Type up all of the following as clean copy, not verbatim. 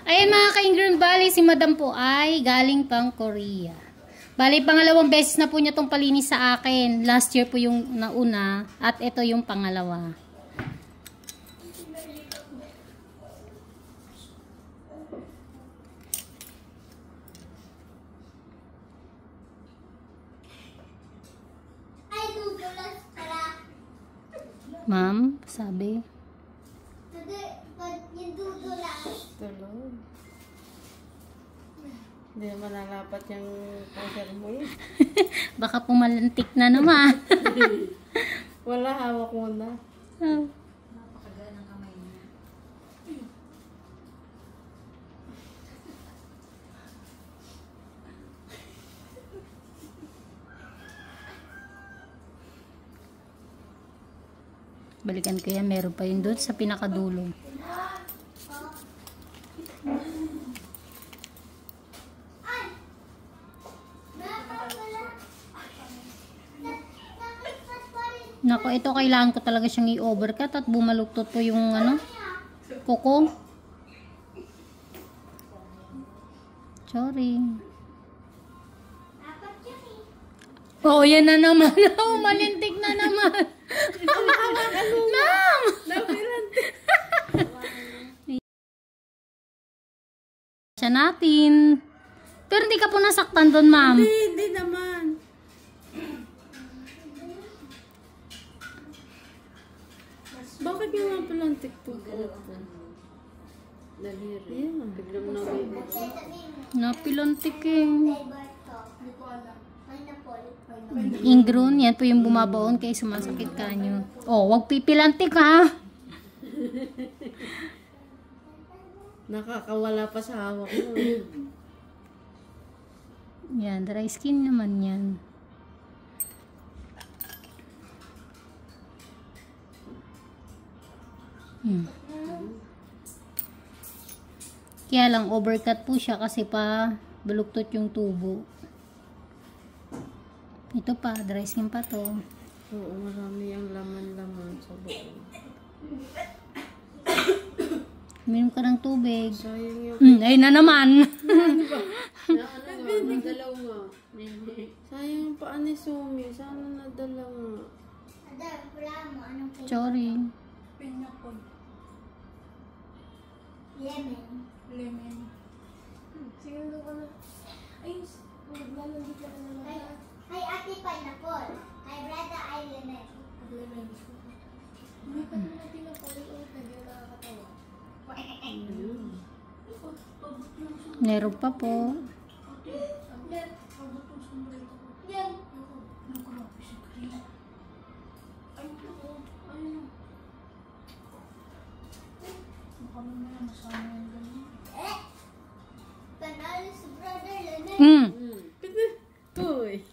Ayan mga ka-Ingrid Valley, si Madam po ay galing pang Korea. Bali, pangalawang beses na po niya itong palinis sa akin. Last year po yung nauna at ito yung pangalawa. Ma'am, sabi? Tulog. Hindi naman nalapat yung poser mo yun. Baka pumalantik na naman. Wala, hawak mo na. Oh. Napakagaan ng kamay niya. Balikan ko yan, meron pa yun doon sa pinakadulo. Nako, ito kailangan ko talaga siyang i-overcut at bumaluktot po yung ano, kuko. Sorry. Oh, yan na naman. Oh, malintik na naman. Ma'am! Siya natin. Pero hindi ka po nasaktan doon, ma'am. Hindi naman. Bakit yung mga palang TikTok ko? Daliri. Yeah. Biglang Napilantik eh. Ingron, yan po yung bumabaon kaya sumasakit ka nyo. Oh, wag pipilantik ha. Nakakawala pa sa hawak mo. Yan, dry skin naman yan. Kaya lang overcut po siya kasi pa baluktot yung tubo. Ito pa, dry skin pa to. Oo, marami ang laman-laman sa buo. Uminom ka ng tubig. Sayang yung... Ayun na naman. Nadalaw nga. Sayang yung paa ni Sumi. Sana nadala nga. Sorry. Pineapple. Lemon. Siguro ko na. Ay, maglalagit ka na naman. Ay, ate pineapple. Ay, brother, ay lemon. Lemon. Hindi pa naman pineapple. Hindi na nakakatawa. Meron pa po. Yan. Pabot yung sombrero ko. Yan. Nakulapis si Chris. Ay, ito. Ayun. Baka mamaya masama yan ganyan. Panalo si brother lemon. Uy.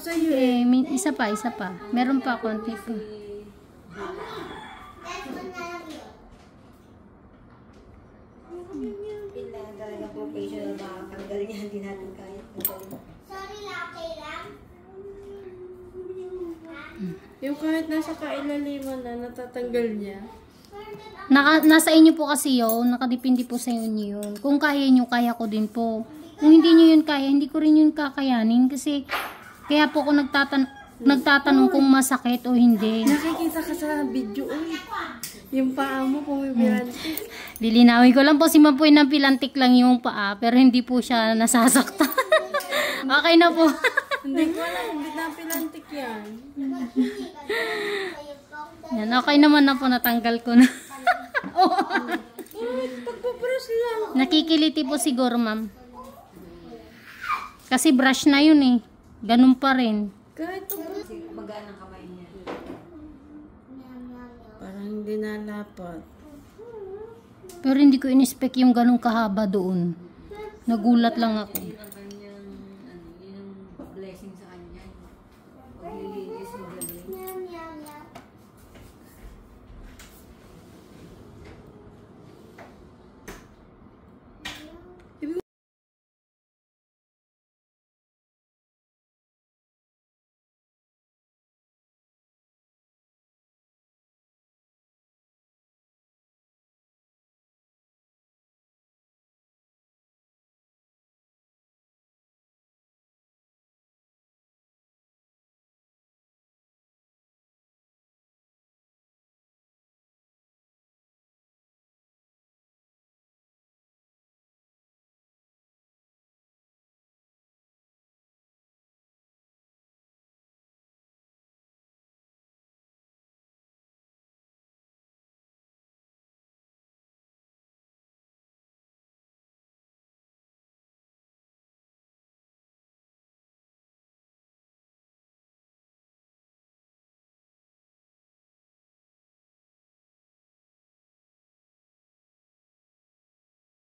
sa'yo eh. Isa pa. Meron pa, konti pa. Talaga professional ba? Ang galing niya, hindi natin kaya. Sorry lang, okay lang? Yung kahit nasa kailaliman na, natatanggal niya. Nasa inyo po kasi yun. Nakadepende po sa inyo yun. Kung kaya nyo, kaya ko din po. Kung hindi nyo yun kaya, hindi ko rin yun kakayanin. Kasi, kaya po ako nagtatanong kung masakit o hindi. Nakikita ka sa video eh. Yung paa mo pumipilantik. Lilinawin ko lang po si Ma'am po ng pilantik lang yung paa. Pero hindi po siya nasasaktan. Okay na po. Hindi ko alam, hindi na pilantik yan. Yan, okay naman na po. Natanggal ko na. Pagpaprush lang. Nakikiliti po siguro, ma'am. Kasi brush na yun eh. Ganun pa rin. Kahit Magaan ang kamay niya. parang hindi nalapat. Pero hindi ko in-expect yung ganun kahaba doon. Nagulat lang ako.